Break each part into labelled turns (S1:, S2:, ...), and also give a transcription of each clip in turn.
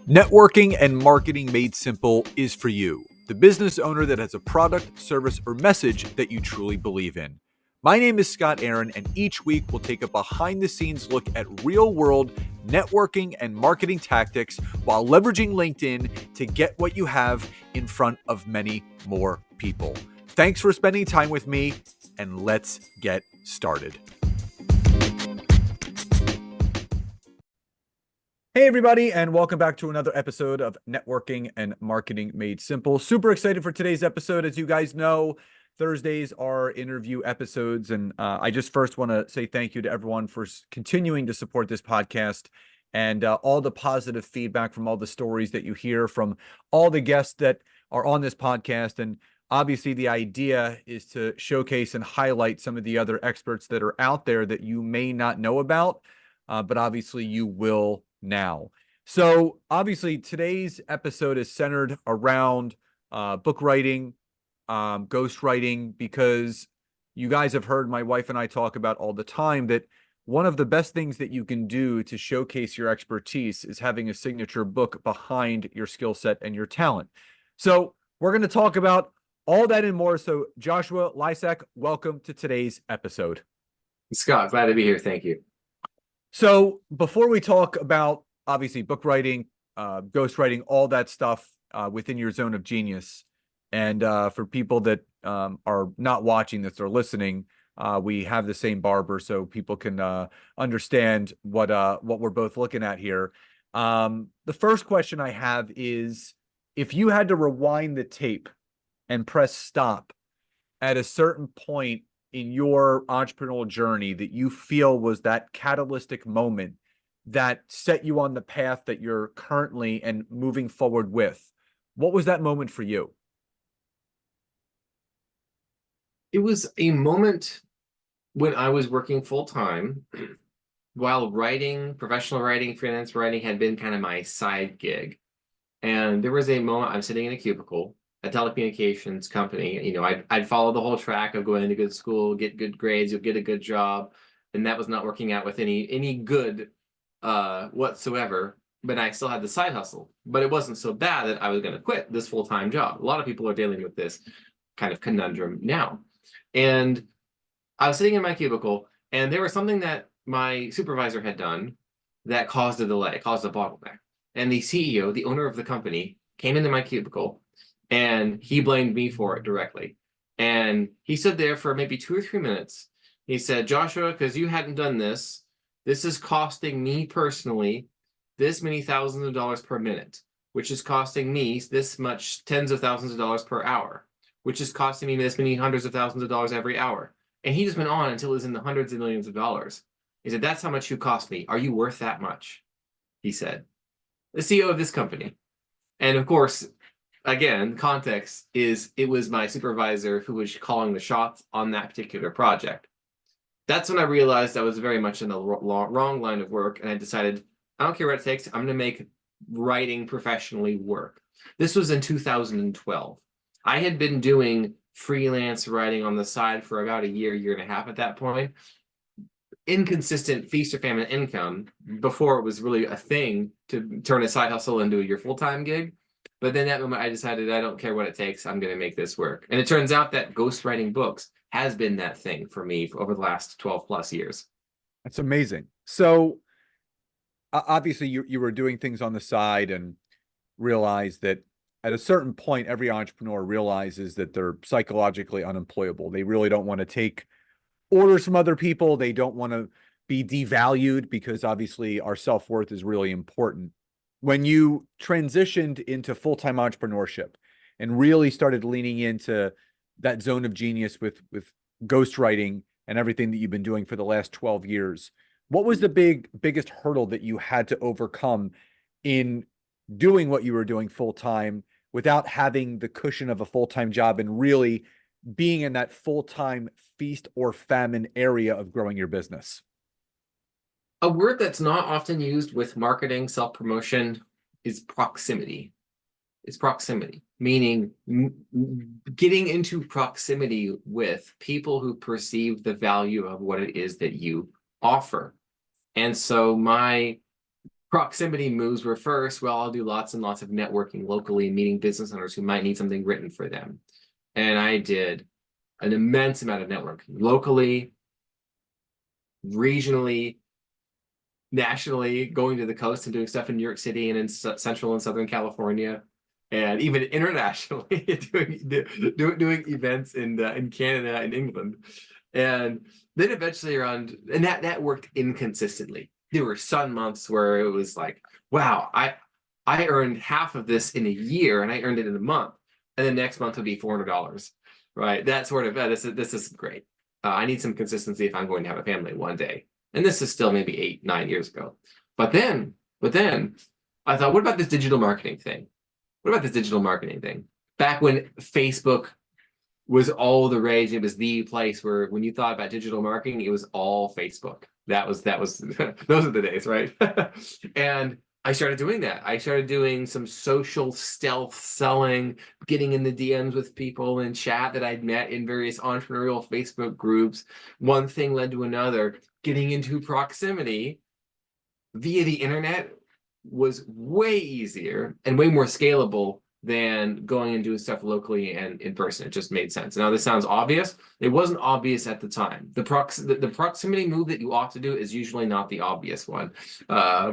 S1: Networking and marketing made simple is for you, the business owner that has a product, service, or message that you truly believe in. My name is Scott Aaron, and each week we'll take a behind the scenes look at real world networking and marketing tactics while leveraging LinkedIn to get what you have in front of many more people. Thanks for spending time with me, and let's get started. Hey, everybody, and welcome back to another episode of Networking and Marketing Made Simple. Super excited for today's episode. As you guys know, Thursdays are interview episodes, and I just first want to say thank you to everyone for continuing to support this podcast and all the positive feedback from all the stories that you hear from all the guests that are on this podcast. And obviously, the idea is to showcase and highlight some of the other experts that are out there that you may not know about, but obviously you will now. So obviously today's episode is centered around book writing, ghostwriting, because you guys have heard my wife and I talk about all the time that one of the best things that you can do to showcase your expertise is having a signature book behind your skill set and your talent. So we're going to talk about all that and more. So Joshua Lisec, welcome to today's episode.
S2: Scott, glad to be here. Thank you.
S1: So before we talk about, obviously, book writing, ghostwriting, all that stuff within your zone of genius, and for people that are not watching this or listening, we have the same barber, so people can understand what we're both looking at here. The first question I have is, if you had to rewind the tape and press stop at a certain point in your entrepreneurial journey that you feel was that catalytic moment that set you on the path that you're currently and moving forward with, what was that moment for you?
S2: It was a moment when I was working full time while writing, professional writing, freelance writing had been kind of my side gig. And there was a moment I'm sitting in a cubicle, a telecommunications company. You know, I'd follow the whole track of going to good school, get good grades, you'll get a good job. And that was not working out with any good whatsoever. But I still had the side hustle. But it wasn't so bad that I was going to quit this full-time job. A lot of people are dealing with this kind of conundrum now. And I was sitting in my cubicle, and there was something that my supervisor had done that caused a delay, caused a bottleneck. And the CEO, the owner of the company, came into my cubicle, and he blamed me for it directly. And he stood there for maybe 2 or 3 minutes. He said, Joshua, because you hadn't done this, this is costing me personally this many thousands of dollars per minute, which is costing me this much tens of thousands of dollars per hour, which is costing me this many hundreds of thousands of dollars every hour. And he just went on until it was in the hundreds of millions of dollars. He said, that's how much you cost me. Are you worth that much? He said. The CEO of this company. And of course, again, context is it was my supervisor who was calling the shots on that particular project. That's when I realized I was very much in the wrong line of work, and I decided, I don't care what it takes, I'm going to make writing professionally work. This was in 2012. I had been doing freelance writing on the side for about a year and a half at that point. Inconsistent feast or famine income before it was really a thing to turn a side hustle into your full-time gig. But then that moment I decided I don't care what it takes, I'm going to make this work. And it turns out that ghostwriting books has been that thing for me for over the last 12 plus years.
S1: That's amazing. So obviously you were doing things on the side and realized that at a certain point, every entrepreneur realizes that they're psychologically unemployable. They really don't want to take orders from other people. They don't want to be devalued, because obviously our self-worth is really important. When you transitioned into full-time entrepreneurship and really started leaning into that zone of genius with ghostwriting and everything that you've been doing for the last 12 years, what was the biggest hurdle that you had to overcome in doing what you were doing full-time without having the cushion of a full-time job and really being in that full-time feast or famine area of growing your business?
S2: A word that's not often used with marketing, self-promotion is proximity. It's proximity, meaning getting into proximity with people who perceive the value of what it is that you offer. And so my proximity moves were first. Well, I'll do lots and lots of networking locally and meeting business owners who might need something written for them. And I did an immense amount of networking locally, regionally, nationally, going to the coast and doing stuff in New York City and in Central and Southern California, and even internationally, doing events in Canada and England. And then eventually and that worked inconsistently. There were some months where it was like, wow, I earned half of this in a year and I earned it in a month. And the next month would be $400, right? That sort of, this is great. I need some consistency if I'm going to have a family one day. And this is still maybe 8, 9 years ago. But then I thought, what about this digital marketing thing? What about this digital marketing thing? Back when Facebook was all the rage, it was the place where when you thought about digital marketing, it was all Facebook. That was those are the days, right? And I started doing that. I started doing some social stealth selling, getting in the DMs with people in chat that I'd met in various entrepreneurial Facebook groups. One thing led to another. Getting into proximity via the internet was way easier and way more scalable than going and doing stuff locally and in person. It just made sense. Now, this sounds obvious. It wasn't obvious at the time. The proximity move that you ought to do is usually not the obvious one,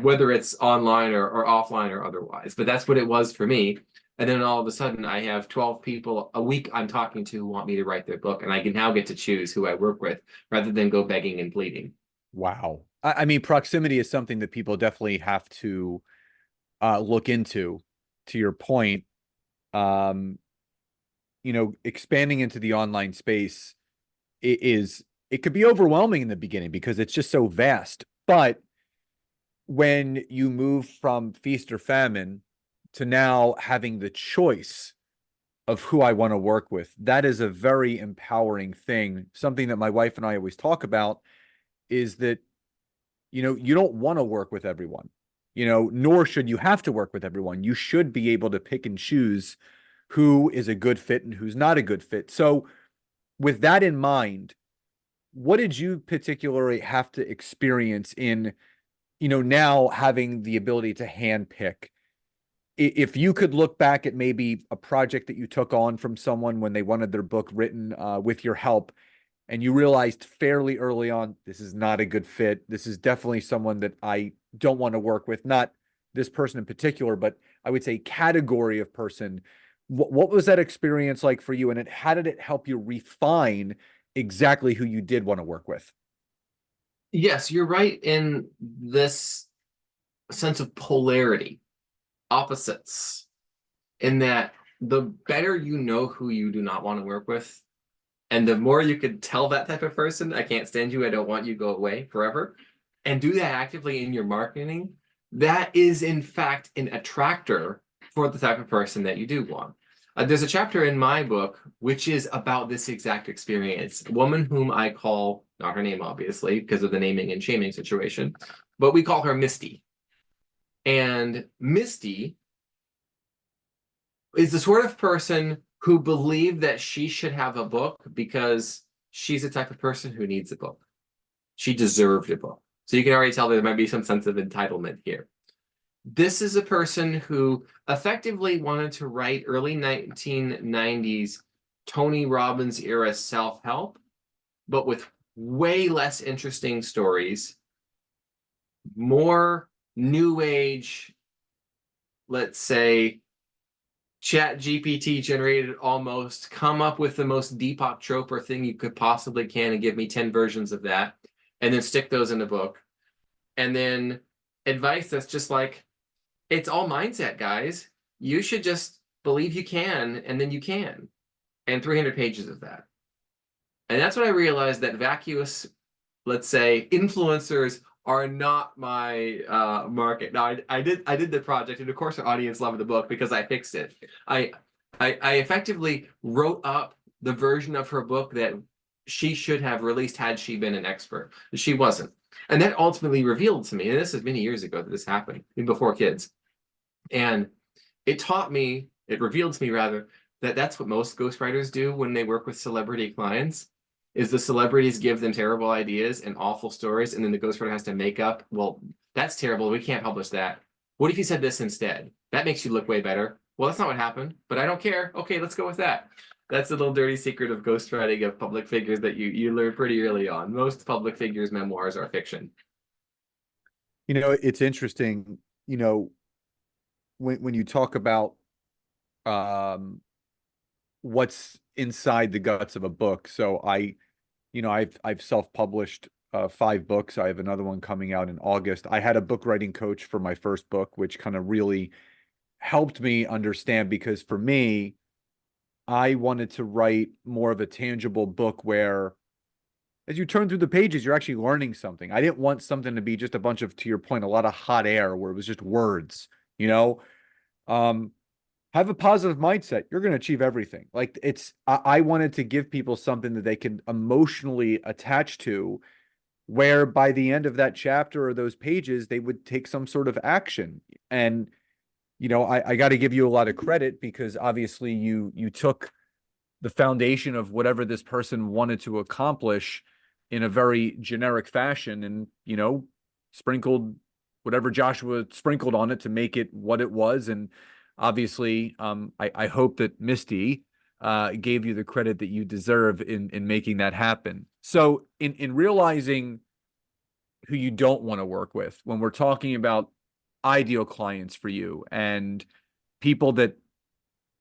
S2: whether it's online or offline or otherwise. But that's what it was for me. And then all of a sudden, I have 12 people a week I'm talking to who want me to write their book. And I can now get to choose who I work with rather than go begging and pleading.
S1: Wow. I mean, proximity is something that people definitely have to look into, to your point. Expanding into the online space it could be overwhelming in the beginning because it's just so vast. But when you move from feast or famine to now having the choice of who I want to work with, that is a very empowering thing. Something that my wife and I always talk about is that, you don't want to work with everyone, nor should you have to work with everyone. You should be able to pick and choose who is a good fit and who's not a good fit. So with that in mind, what did you particularly have to experience in, now having the ability to handpick? If you could look back at maybe a project that you took on from someone when they wanted their book written with your help, and you realized fairly early on, this is not a good fit. This is definitely someone that I don't want to work with. Not this person in particular, but I would say category of person. What was that experience like for you? And how did it help you refine exactly who you did want to work with?
S2: Yes, you're right in this sense of polarity, opposites, in that the better you know who you do not want to work with, and the more you could tell that type of person, I can't stand you, I don't want you, go away forever, and do that actively in your marketing, that is in fact an attractor for the type of person that you do want. There's a chapter in my book which is about this exact experience. A woman whom I call, not her name obviously, because of the naming and shaming situation, but we call her Misty. And Misty is the sort of person who believed that she should have a book because she's the type of person who needs a book. She deserved a book. So you can already tell there might be some sense of entitlement here. This is a person who effectively wanted to write early 1990s Tony Robbins era self-help, but with way less interesting stories, more new age, let's say, Chat GPT generated almost, come up with the most Deepak Chopra thing you could possibly can and give me 10 versions of that, and then stick those in a book. And then advice that's just like, it's all mindset, guys. You should just believe you can, and then you can. And 300 pages of that. And that's when I realized that vacuous, let's say, influencers are not my market. Now, I did the project, and of course, our audience loved the book because I fixed it. I effectively wrote up the version of her book that she should have released had she been an expert. She wasn't. And that ultimately revealed to me, and this is many years ago that this happened, even before kids. And it revealed to me rather, that that's what most ghostwriters do when they work with celebrity clients, is the celebrities give them terrible ideas and awful stories, and then the ghostwriter has to make up, well, That's terrible. We can't publish that. What if you said this instead? That makes you look way better. Well, that's not what happened, but I don't care. Okay, let's go with that. That's a little dirty secret of ghostwriting of public figures that you learn pretty early on. Most public figures' memoirs are fiction.
S1: It's interesting, when you talk about um what's inside the guts of a book. So I've self-published 5 books. I have another one coming out in August. I had a book writing coach for my first book, which kind of really helped me understand, because for me, I wanted to write more of a tangible book where as you turn through the pages, you're actually learning something. I didn't want something to be just a bunch of, to your point, a lot of hot air where it was just words, you know? Um, have a positive mindset. You're going to achieve everything. Like I wanted to give people something that they can emotionally attach to, where by the end of that chapter or those pages, they would take some sort of action. And, I got to give you a lot of credit, because obviously you took the foundation of whatever this person wanted to accomplish in a very generic fashion, and sprinkled whatever Joshua sprinkled on it to make it what it was. And obviously, I hope that Misty gave you the credit that you deserve in making that happen. So in realizing who you don't want to work with, when we're talking about ideal clients for you and people that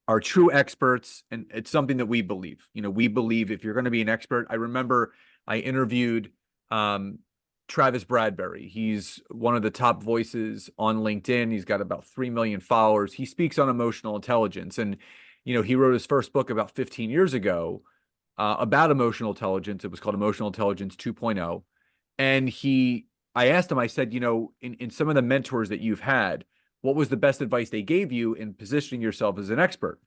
S1: are true experts, and it's something that we believe. We believe if you're going to be an expert. I remember I interviewed Travis Bradberry. He's one of the top voices on LinkedIn. He's got about 3 million followers. He speaks on emotional intelligence, and he wrote his first book about 15 years ago about emotional intelligence. It was called Emotional Intelligence 2.0. And I asked him, I said, in some of the mentors that you've had, what was the best advice they gave you in positioning yourself as an expert?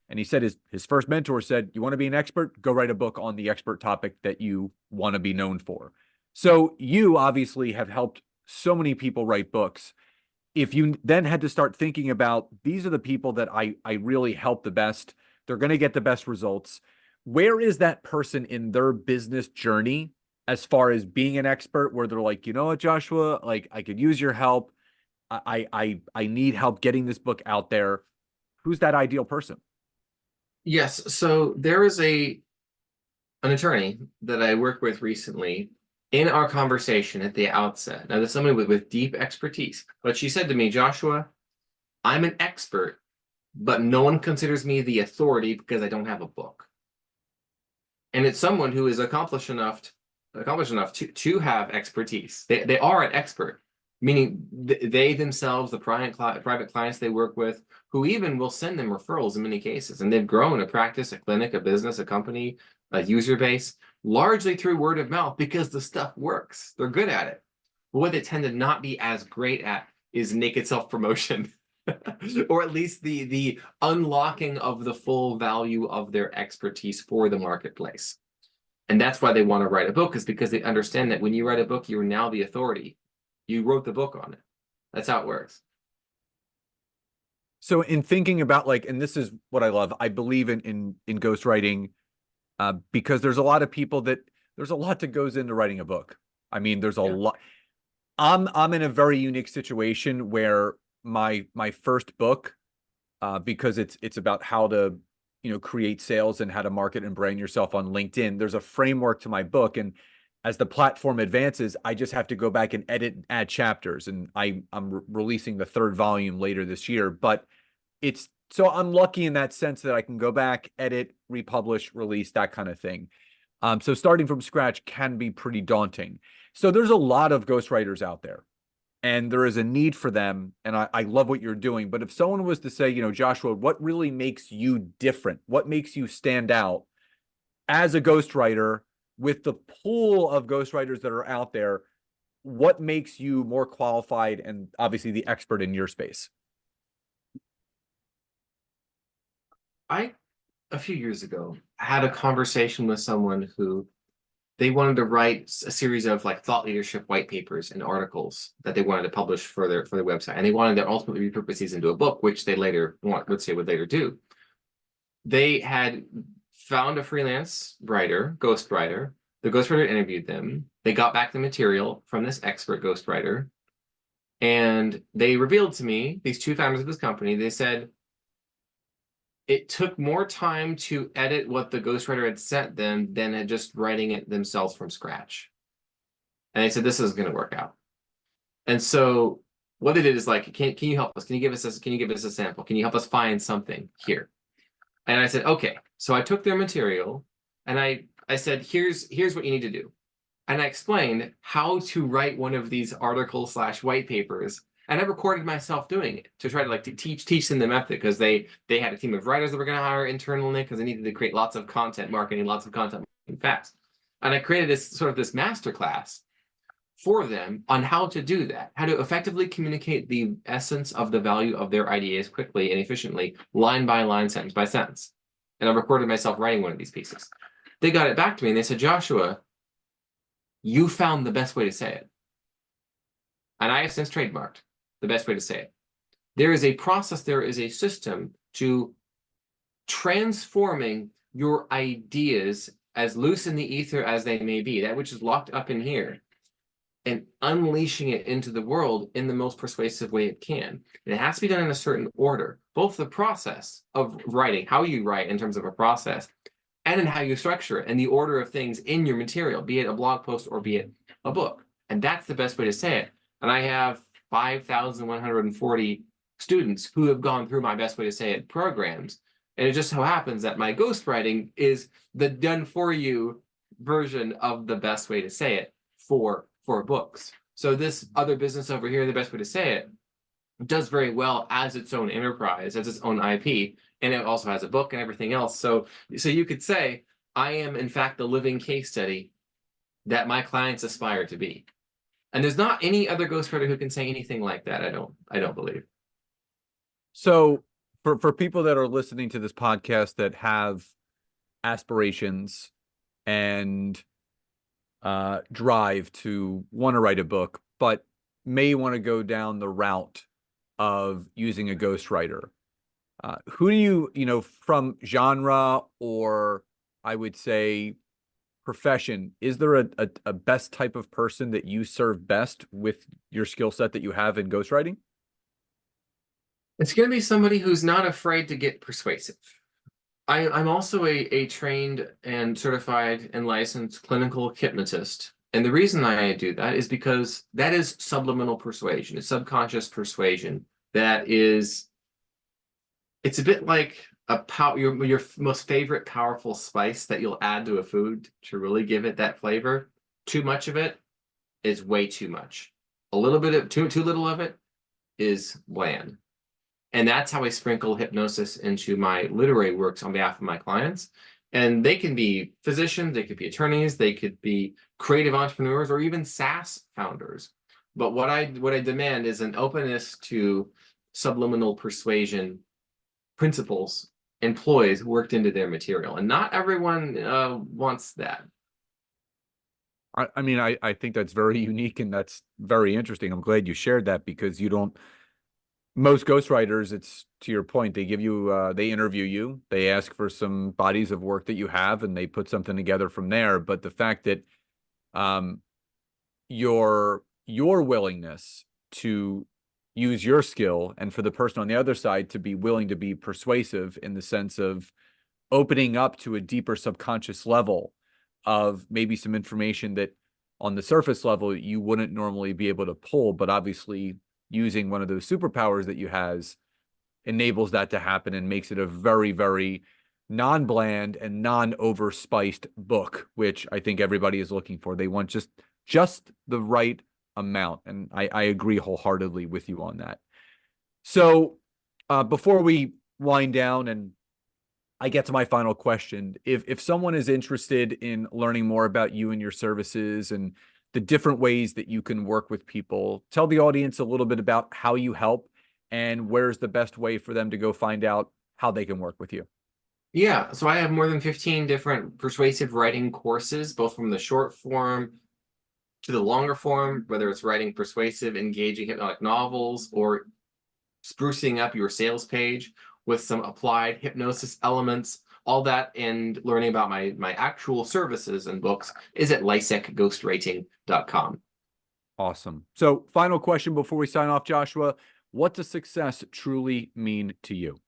S1: And he said his first mentor said, you want to be an expert? Go write a book on the expert topic that you want to be known for. So you obviously have helped so many people write books. If you then had to start thinking about, these are the people that I really help the best, they're going to get the best results. Where is that person in their business journey as far as being an expert, where they're like, you know what, Joshua, like I could use your help. I need help getting this book out there. Who's that ideal person?
S2: Yes, so there is an attorney that I worked with recently. In our conversation at the outset, now there's somebody with deep expertise, but she said to me, Joshua, I'm an expert, but no one considers me the authority because I don't have a book. And it's someone who is accomplished enough to have expertise. They are an expert, meaning they themselves, the private clients they work with, who even will send them referrals in many cases. And they've grown a practice, a clinic, a business, a company, a user base, largely through word of mouth, because the stuff works. They're good at it. But what they tend to not be as great at is naked self-promotion. Or at least the unlocking of the full value of their expertise for the marketplace. And that's why they want to write a book, is because they understand that when you write a book, you're now the authority. You wrote the book on it. That's how it works.
S1: So in thinking about, like, and this is what I love, I believe in ghostwriting, because there's a lot of people there's a lot that goes into writing a book. I mean, there's a lot. I'm in a very unique situation where my first book, because it's about how to create sales and how to market and brand yourself on LinkedIn. There's a framework to my book, and as the platform advances, I just have to go back and edit and add chapters. And I'm releasing the 3rd volume later this year. But so I'm lucky in that sense that I can go back, edit, republish, release, that kind of thing. So starting from scratch can be pretty daunting. So there's a lot of ghostwriters out there, and there is a need for them. And I love what you're doing. But if someone was to say, Joshua, what really makes you different? What makes you stand out as a ghostwriter with the pool of ghostwriters that are out there? What makes you more qualified and obviously the expert in your space?
S2: A few years ago, had a conversation with someone who they wanted to write a series of like thought leadership white papers and articles that they wanted to publish for their website, and they wanted to ultimately repurpose these into a book, which they later would later do. They had found a freelance writer, ghostwriter. The ghostwriter interviewed them. They got back the material from this expert ghostwriter. And they revealed to me, these two founders of this company, they said it took more time to edit what the ghostwriter had sent them than just writing it themselves from scratch. And they said, this is going to work out. And so what they did is like, can you help us? Can you give us a sample? Can you help us find something here? And I said, okay. So I took their material and I said, here's what you need to do. And I explained how to write one of these articles / white papers. And I recorded myself doing it to try to like to teach them the method, because they had a team of writers that were going to hire internally because they needed to create lots of content marketing fast. And I created this masterclass for them on how to do that, how to effectively communicate the essence of the value of their ideas quickly and efficiently, line by line, sentence by sentence. And I recorded myself writing one of these pieces. They got it back to me and they said, Joshua, you found the best way to say it. And I have since trademarked the best way to say it. There is a process, there is a system to transforming your ideas, as loose in the ether as they may be, that which is locked up in here, and unleashing it into the world in the most persuasive way it can. And it has to be done in a certain order, both the process of writing, how you write in terms of a process, and in how you structure it, and the order of things in your material, be it a blog post or be it a book. And that's the best way to say it. And I have 5,140 students who have gone through my best way to say it programs. And it just so happens that my ghostwriting is the done for you version of the best way to say it for books. So this other business over here, the best way to say it, does very well as its own enterprise, as its own IP, and it also has a book and everything else. So you could say I am in fact the living case study that my clients aspire to be. And there's not any other ghostwriter who can say anything like that, I don't believe.
S1: So for people that are listening to this podcast that have aspirations and drive to want to write a book, but may want to go down the route of using a ghostwriter, who do you from genre, or I would say profession, is there a best type of person that you serve best with your skill set that you have in ghostwriting?
S2: It's going to be somebody who's not afraid to get persuasive. I'm also a trained and certified and licensed clinical hypnotist. And the reason I do that is because that is subliminal persuasion. It's subconscious persuasion. It's a bit like your most favorite powerful spice that you'll add to a food to really give it that flavor. Too much of it is way too much. A little bit of too little of it is bland. And that's how I sprinkle hypnosis into my literary works on behalf of my clients. And they can be physicians, they could be attorneys, they could be creative entrepreneurs, or even SaaS founders. But what I demand is an openness to subliminal persuasion principles employees worked into their material. And not everyone wants that.
S1: I mean, I think that's very unique and that's very interesting. I'm glad you shared that, because most ghostwriters, it's to your point, they give you, they interview you, they ask for some bodies of work that you have, and they put something together from there. But the fact that your willingness to use your skill, and for the person on the other side to be willing to be persuasive in the sense of opening up to a deeper subconscious level of maybe some information that on the surface level you wouldn't normally be able to pull, but obviously using one of those superpowers that you has enables that to happen and makes it a very, very non-bland and non-overspiced book, which I think everybody is looking for. They want just the right amount. And I agree wholeheartedly with you on that. So before we wind down and I get to my final question, if someone is interested in learning more about you and your services and the different ways that you can work with people, tell the audience a little bit about how you help and where's the best way for them to go find out how they can work with you.
S2: Yeah, so I have more than 15 different persuasive writing courses, both from the short form to the longer form, whether it's writing persuasive, engaging hypnotic novels, or sprucing up your sales page with some applied hypnosis elements. All that and learning about my actual services and books is at lisecghostwriting.com.
S1: Awesome. So final question before we sign off, Joshua, what does success truly mean to you?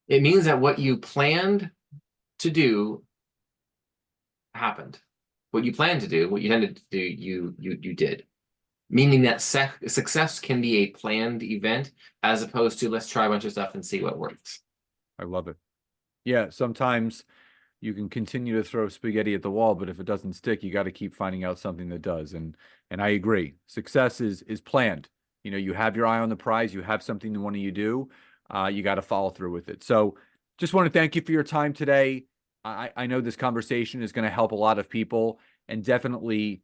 S2: It means that what you planned to do happened. What you planned to do, what you intended to do, you did. Meaning that success can be a planned event as opposed to let's try a bunch of stuff and see what works.
S1: I love it. Yeah, sometimes you can continue to throw spaghetti at the wall, but if it doesn't stick, you got to keep finding out something that does. And I agree. Success is planned. You know, you have your eye on the prize, you have something that one of you do, you got to follow through with it. So just want to thank you for your time today. I know this conversation is going to help a lot of people and definitely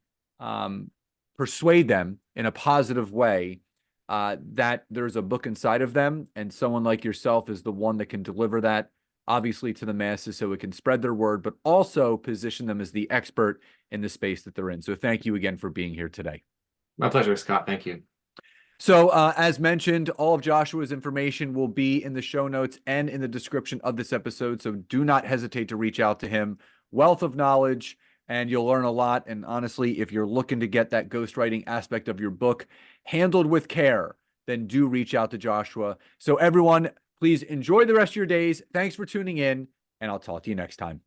S1: persuade them in a positive way that there's a book inside of them, and someone like yourself is the one that can deliver that, obviously, to the masses so it can spread their word, but also position them as the expert in the space that they're in. So thank you again for being here today.
S2: My pleasure, Scott. Thank you.
S1: So as mentioned, all of Joshua's information will be in the show notes and in the description of this episode. So do not hesitate to reach out to him. Wealth of knowledge, and you'll learn a lot. And honestly, if you're looking to get that ghostwriting aspect of your book handled with care, then do reach out to Joshua. So everyone, please enjoy the rest of your days. Thanks for tuning in, and I'll talk to you next time.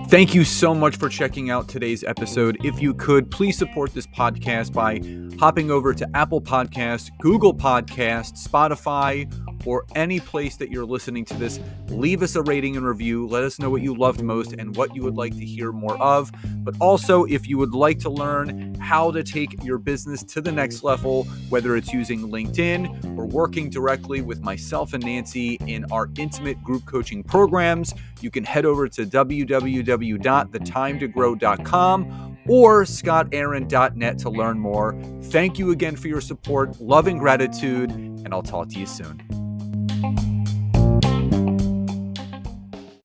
S1: Thank you so much for checking out today's episode. If you could, please support this podcast by hopping over to Apple Podcasts, Google Podcasts, Spotify, or any place that you're listening to this. Leave us a rating and review. Let us know what you loved most and what you would like to hear more of. But also, if you would like to learn how to take your business to the next level, whether it's using LinkedIn or working directly with myself and Nancy in our intimate group coaching programs, you can head over to www.thetimetogrow.com or scottaaron.net to learn more. Thank you again for your support, love, and gratitude, and I'll talk to you soon.